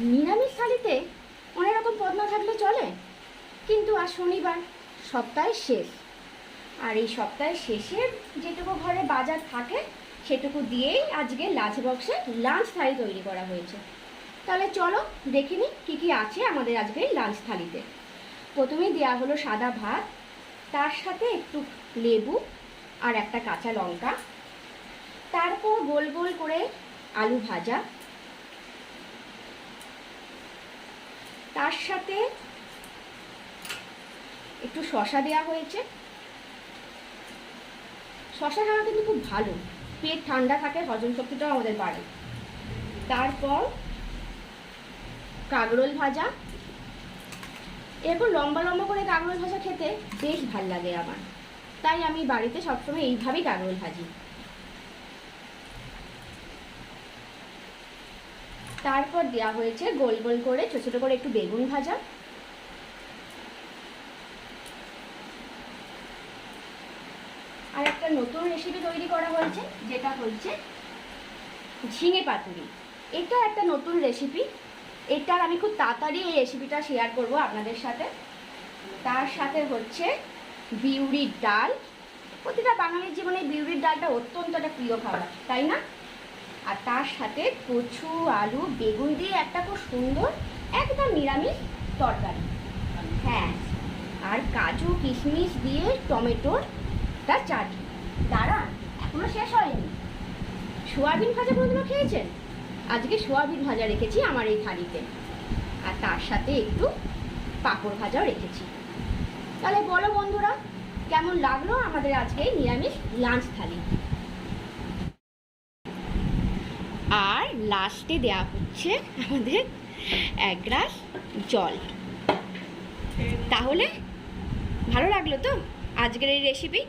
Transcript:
নিরামিষ থালিতে অনেক রকম পদ না থাকলে চলে, কিন্তু আজ শনিবার, সপ্তাহের শেষ। আর এই সপ্তাহের শেষের যেটুকু ঘরে বাজার থাকে সেটুকু দিয়েই আজকে লাঞ্চ বক্সে লাঞ্চ থালি তৈরি করা হয়েছে। তাহলে চলো দেখে নিই কী কী আছে আমাদের আজকে লাঞ্চ থালিতে। প্রথমেই দেওয়া হলো সাদা ভাত, তার সাথে একটু লেবু আর একটা কাঁচা লঙ্কা, তারপর গোল গোল করে আলু ভাজা, তার সাথে একটু শসা দেওয়া হয়েছে। শসা খাওয়া কিন্তু খুব ভালো, পেট ঠান্ডা থাকে, হজম শক্তিটাও আমাদের বাড়ে। তারপর কাঁকরোল ভাজা, এরপর লম্বা লম্বা করে কাঁকরোল ভাজা খেতে বেশ ভাল লাগে আমার, তাই আমি বাড়িতে সবসময় এইভাবেই কাঁকরোল ভাজি। তারপর দেওয়া হয়েছে গোল গোল করে ছোট ছোট করে একটু বেগুন ভাজা, আর একটা নতুন রেসিপি তৈরি করা হয়েছে যেটা হচ্ছে ঝিঙে পাতুরি। এটা একটা নতুন রেসিপি, এটার আমি খুব তাড়াতাড়ি এই রেসিপিটা শেয়ার করব আপনাদের সাথে। তার সাথে হচ্ছে বিউলির ডাল। প্রতিটা বাঙালির জীবনে বিউলির ডালটা অত্যন্ত একটা প্রিয় খাবার, তাই না? আর তার সাথে কচু, আলু, বেগুন দিয়ে একটা খুব সুন্দর একদম নিরামিষ তরকারি। হ্যাঁ, আর কাজু কিশমিশ দিয়ে টমেটোর তার চাটনি। দাঁড়ান, এখনো শেষ হয়নি। সোয়াবিন ভাজা কোনোদিনও খেয়েছেন? আজকে সোয়াবিন ভাজা রেখেছি আমার এই থালিতে, আর তার সাথে একটু পাঁপড় ভাজাও রেখেছি। তাহলে বলো বন্ধুরা, কেমন লাগলো আমাদের আজকে নিরামিষ লাঞ্চ থালি? আর লাস্টে দেওয়া হচ্ছে আমাদের এক গ্লাস জল। তাহলে ভালো লাগলো তো আজকের এই রেসিপি?